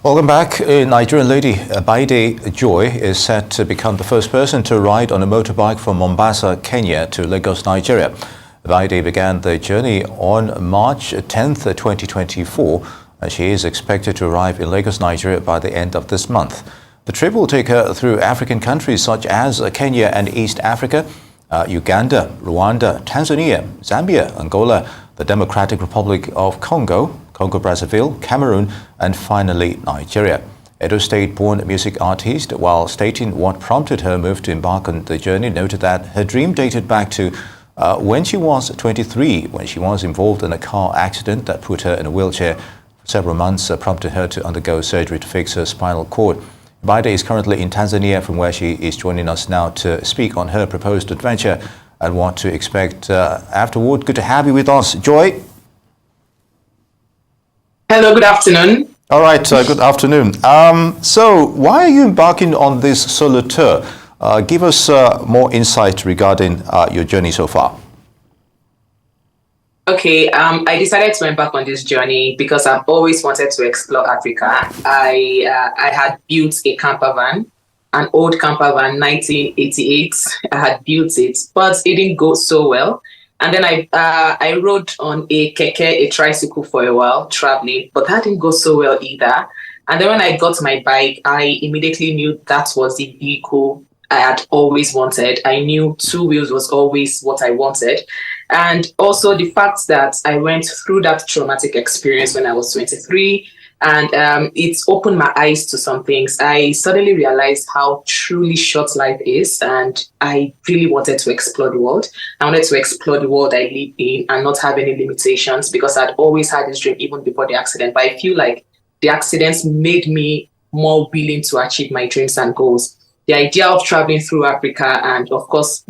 Welcome back. Nigerian lady Ebaide Joy is set to become the first person to ride on a motorbike from Mombasa, Kenya to Lagos, Nigeria. Ebaide began the journey on March 10th, 2024, and she is expected to arrive in Lagos, Nigeria by the end of this month. The trip will take her through African countries such as Kenya and East Africa, Uganda, Rwanda, Tanzania, Zambia, Angola, the Democratic Republic of Congo, Congo-Brazzaville, Cameroon, and finally Nigeria. Edo State-born music artist, while stating what prompted her move to embark on the journey, noted that her dream dated back to when she was 23, when she was involved in a car accident that put her in a wheelchair for several months, prompted her to undergo surgery to fix her spinal cord. Ebaide is currently in Tanzania, from where she is joining us now to speak on her proposed adventure and what to expect afterward. Good to have you with us, Joy. Hello, good afternoon. All right, good afternoon. So why are you embarking on this solo tour? Give us more insight regarding your journey so far. Okay, I decided to embark on this journey because I've always wanted to explore Africa. I had built a camper van, an old camper van, 1988. I had built it, but it didn't go so well. And then I rode on a keke, a tricycle for a while, traveling, but that didn't go so well either. And then when I got my bike, I immediately knew that was the vehicle I had always wanted. I knew two wheels was always what I wanted. And also the fact that I went through that traumatic experience when I was 23, and it's opened my eyes to some things. I suddenly realized how truly short life is, and I really wanted to explore the world. I wanted to explore the world I live in and not have any limitations, because I'd always had this dream even before the accident. But I feel like the accidents made me more willing to achieve my dreams and goals. The idea of traveling through Africa, and of course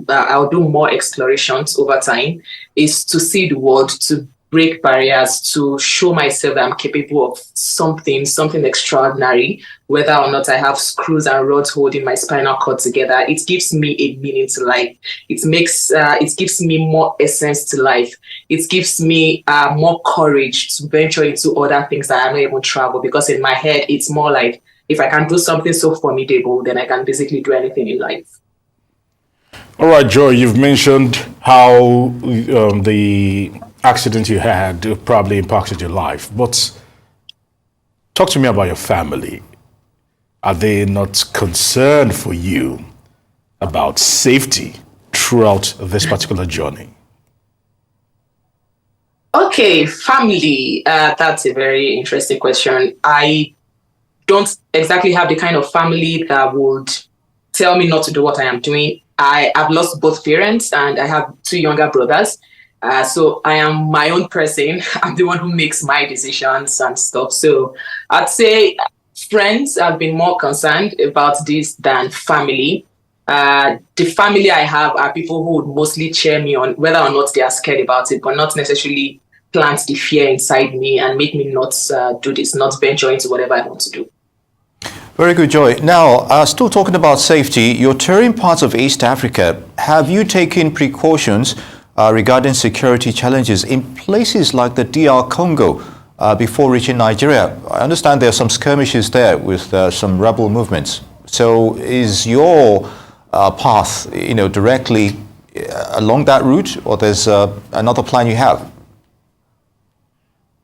I'll do more explorations over time, is to see the world, to break barriers, to show myself that I'm capable of something extraordinary. Whether or not I have screws and rods holding my spinal cord together, it gives me a meaning to life. It gives me more essence to life. It gives me more courage to venture into other things that I don't even travel, because in my head, it's more like, if I can do something so formidable, then I can basically do anything in life. All right, Joy, you've mentioned how the accident you had probably impacted your life, but talk to me about your family. Are they not concerned for you about safety throughout this particular journey? Okay, family, that's a very interesting question. I don't exactly have the kind of family that would tell me not to do what I am doing. I have lost both parents, and I have two younger brothers. So I am my own person. I'm the one who makes my decisions and stuff. So I'd say friends have been more concerned about this than family. The family I have are people who would mostly cheer me on, whether or not they are scared about it, but not necessarily plant the fear inside me and make me not do this, not venture into whatever I want to do. Very good, Joy. Now, still talking about safety, you're touring parts of East Africa. Have you taken precautions regarding security challenges in places like the DR Congo before reaching Nigeria? I understand there are some skirmishes there with some rebel movements. So is your path, directly along that route, or there's another plan you have?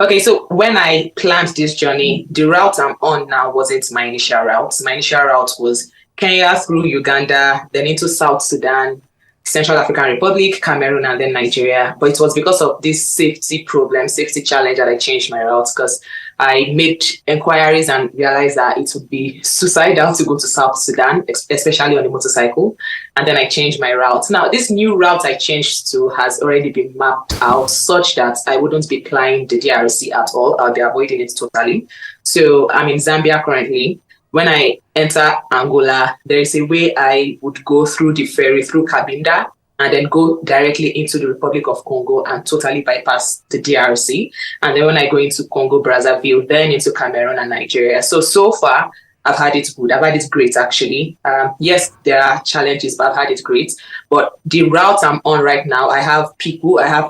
Okay, so when I planned this journey, the route I'm on now wasn't my initial route. My initial route was Kenya through Uganda, then into South Sudan, Central African Republic, Cameroon, and then Nigeria. But it was because of this safety challenge, that I changed my route, because I made inquiries and realized that it would be suicidal to go to South Sudan, especially on a motorcycle. And then I changed my route. Now, this new route I changed to has already been mapped out such that I wouldn't be plying the DRC at all. I'll be avoiding it totally. So I'm in Zambia currently. When I enter Angola, there is a way I would go through the ferry through Cabinda and then go directly into the Republic of Congo and totally bypass the DRC. And then when I go into Congo, Brazzaville, then into Cameroon and Nigeria. So far, I've had it good. I've had it great, actually. Yes, there are challenges, but I've had it great. But the route I'm on right now, I have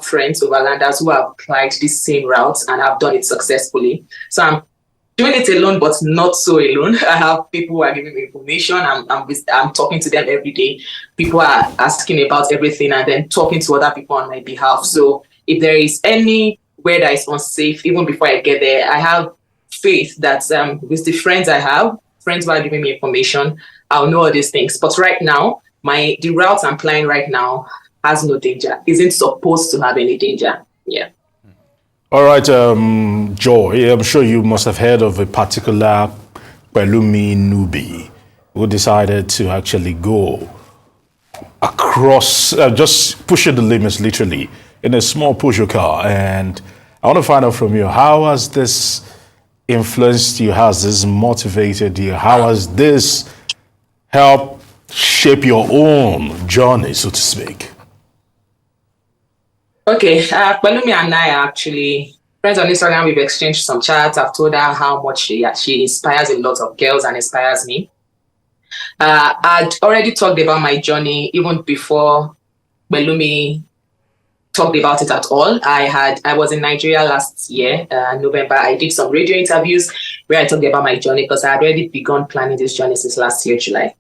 friends, overlanders who have applied this same route and have done it successfully. So I'm doing it alone, but not so alone. I have people who are giving me information. I'm talking to them every day. People are asking about everything and then talking to other people on my behalf. So if there is anywhere that is unsafe, even before I get there, I have faith that with the friends I have, friends who are giving me information, I'll know all these things. But right now, the route I'm flying right now has no danger. Isn't supposed to have any danger. Yeah. All right, Joy, I'm sure you must have heard of a particular Pelumi newbie who decided to actually go across, just pushing the limits literally in a small Peugeot car. And I want to find out from you, how has this influenced you? How has this motivated you? How has this helped shape your own journey, so to speak? Okay, Pelumi and I are actually friends on Instagram. We've exchanged some chats. I've told her how much she inspires a lot of girls and inspires me. I'd already talked about my journey even before Pelumi talked about it at all. I was in Nigeria last year, November. I did some radio interviews where I talked about my journey because I had already begun planning this journey since last year, July,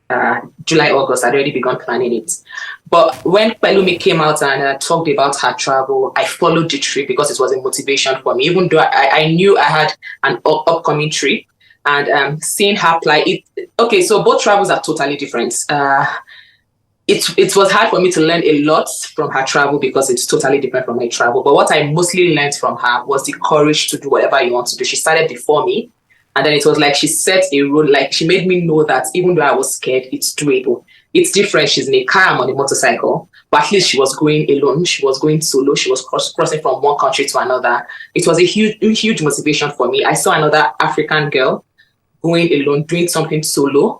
August. I'd already begun planning it. But when Pelumi came out and talked about her travel, I followed the trip because it was a motivation for me, even though I knew I had an upcoming trip. And seeing her apply it, okay, so both travels are totally different. It was hard for me to learn a lot from her travel because it's totally different from my travel. But what I mostly learned from her was the courage to do whatever you want to do. She started before me. And then it was like she set a rule, like she made me know that even though I was scared, it's doable. It's different. She's in a car, I'm on a motorcycle, but at least she was going alone. She was going solo. She was crossing from one country to another. It was a huge motivation for me. I saw another African girl going alone, doing something solo.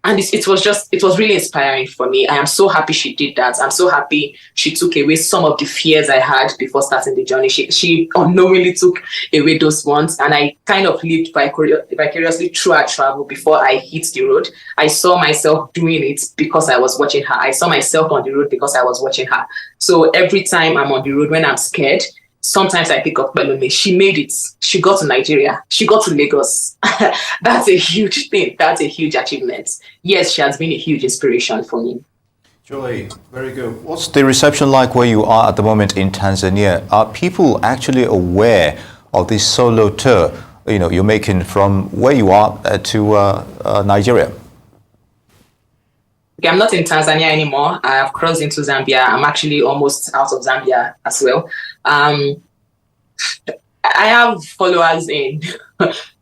And it was really inspiring for me. I am so happy she did that. I'm so happy she took away some of the fears I had before starting the journey. She unknowingly took away those ones. And I kind of lived vicariously through our travel before I hit the road. I saw myself doing it because I was watching her. I saw myself on the road because I was watching her. So every time I'm on the road when I'm scared, sometimes I pick up Pelumi. She made it. She got to Nigeria. She got to Lagos. That's a huge thing. That's a huge achievement. Yes, she has been a huge inspiration for me. Joy, very good. What's the reception like where you are at the moment in Tanzania? Are people actually aware of this solo tour, you're making from where you are to Nigeria? Okay, I'm not in Tanzania anymore. I have crossed into Zambia. I'm actually almost out of Zambia as well. I have followers in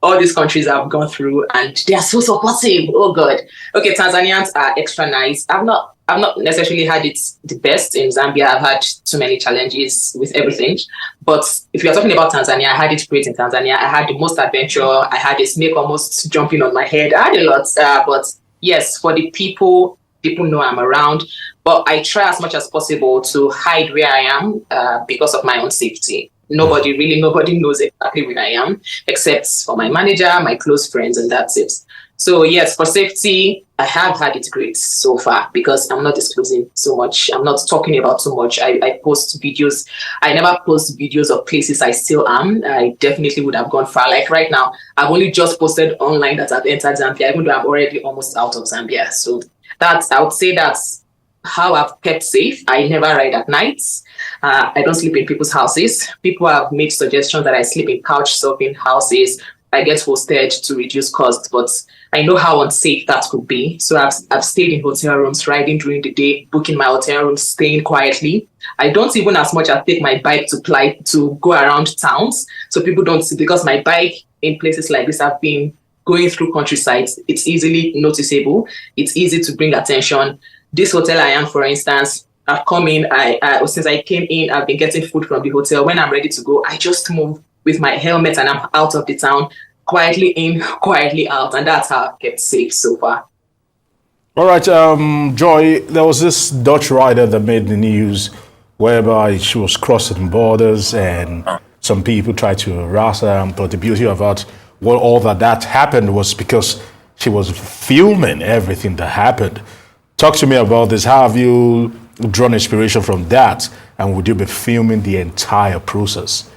all these countries I've gone through, and they are so supportive. Oh God. Okay, Tanzanians are extra nice. I've not necessarily had it the best in Zambia. I've had too many challenges with everything. But if you're talking about Tanzania, I had it great in Tanzania. I had the most adventure. I had a snake almost jumping on my head. I had a lot. But yes, for the people know I'm around. But I try as much as possible to hide where I am because of my own safety. Nobody knows exactly where I am, except for my manager, my close friends, and that's it. So yes, for safety, I have had it great so far because I'm not disclosing so much. I'm not talking about too much. I post videos. I never post videos of places I still am. I definitely would have gone far. Like right now, I've only just posted online that I've entered Zambia, even though I'm already almost out of Zambia. So I would say that's how I've kept safe. I never ride at nights. I don't sleep in people's houses. People have made suggestions that I sleep in couch surfing houses. I get hosted to reduce costs, but I know how unsafe that could be. So I've stayed in hotel rooms, riding during the day, booking my hotel room, staying quietly. I don't even as much as take my bike to go around towns, so people don't see, because my bike in places like this have been going through countryside. It's easily noticeable. It's easy to bring attention. This hotel I am, for instance, I've come in. Since I came in, I've been getting food from the hotel. When I'm ready to go, I just move with my helmet and I'm out of the town, quietly in, quietly out, and that's how I've kept safe so far. All right, Joy, there was this Dutch rider that made the news whereby she was crossing borders and some people tried to harass her, but the beauty about all that happened was because she was filming everything that happened. Talk to me about this. How have you drawn inspiration from that? And would you be filming the entire process?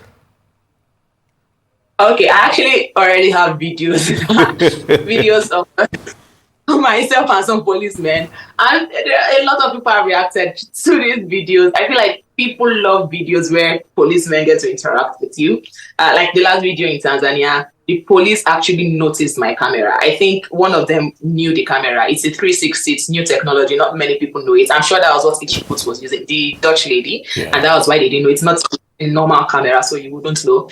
Okay, I actually already have videos, videos of myself and some policemen, and a lot of people have reacted to these videos. I feel like people love videos where policemen get to interact with you. Like the last video in Tanzania, the police actually noticed my camera. I think one of them knew the camera. It's a 360, it's new technology. Not many people know it. I'm sure that was what Ichiput was using, the Dutch lady, and that was why they didn't know. It's not a normal camera, so you wouldn't know.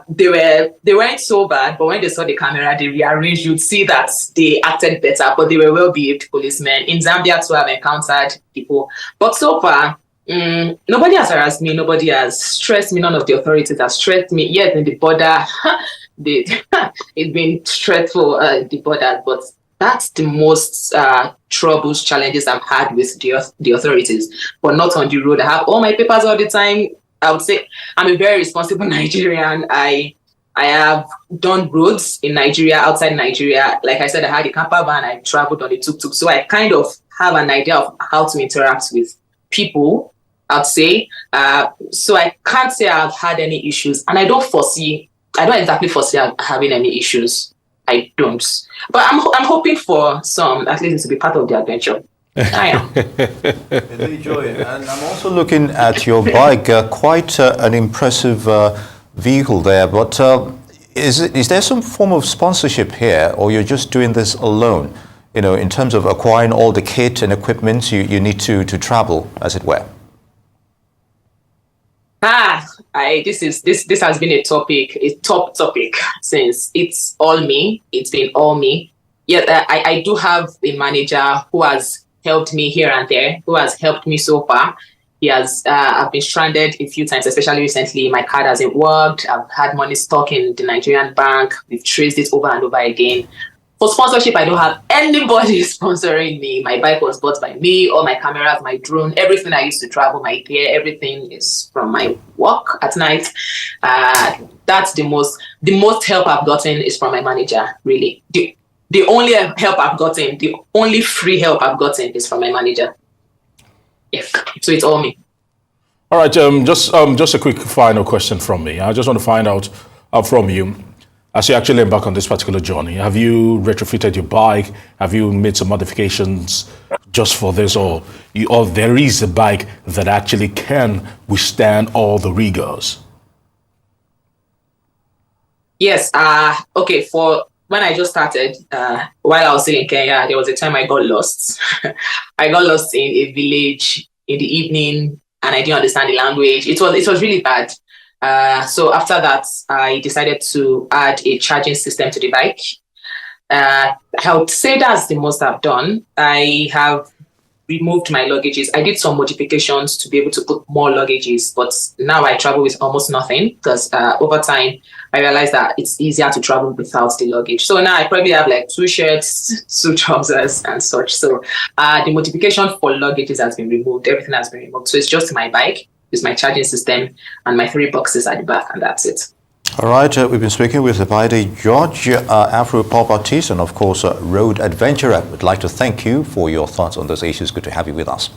They weren't so bad, but when they saw the camera, they rearranged. You'd see that they acted better, but they were well-behaved policemen. In Zambia too, I've encountered people, but so far, nobody has harassed me. Nobody has stressed me. None of the authorities have stressed me. Yes, in the border, it's been stressful, the border, but that's the most troubles, challenges I've had with the authorities, but not on the road. I have all my papers all the time. I would say I'm a very responsible Nigerian. I have done roads in Nigeria, outside Nigeria. Like I said, I had a camper van. I traveled on a tuk-tuk. So I kind of have an idea of how to interact with people, I'd say. So I can't say I've had any issues. And I don't exactly foresee having any issues. I don't. But I'm hoping for some, at least to be part of the adventure. I am. Indeed, Joy. And I'm also looking at your bike, quite an impressive vehicle there. But is there some form of sponsorship here, or you're just doing this alone? You know, in terms of acquiring all the kit and equipment you need to travel, as it were. This has been a top topic since it's all me. It's been all me. Yeah, I do have a manager who has helped me here and there, who has helped me so far. I've been stranded a few times, especially recently. My card hasn't worked. I've had money stuck in the Nigerian bank. We've traced it over and over again. For sponsorship, I don't have anybody sponsoring me. My bike was bought by me, all my cameras, my drone, everything I used to travel, my gear, everything is from my work at night. That's the most help I've gotten is from my manager, really. The only help I've gotten, the only free help I've gotten is from my manager. Yes, so it's all me. All right, just a quick final question from me. I just want to find out from you, as you actually embark on this particular journey, have you retrofitted your bike? Have you made some modifications just for this, or there is a bike that actually can withstand all the rigors? Yes. Okay. For when I just started, while I was still in Kenya, there was a time I got lost. I got lost in a village in the evening, and I didn't understand the language. It was really bad. So after that, I decided to add a charging system to the bike. I would say that's the most I've done. I have removed my luggages. I did some modifications to be able to put more luggages, but now I travel with almost nothing because over time, I realized that it's easier to travel without the luggage. So now I probably have like 2 shirts, 2 trousers and such. So the modification for luggages has been removed. Everything has been removed. So it's just my bike, it's my charging system and my 3 boxes at the back, and that's it. All right, we've been speaking with Ebaide George, Afro-pop artist and of course road adventurer. We'd like to thank you for your thoughts on those issues. Good to have you with us.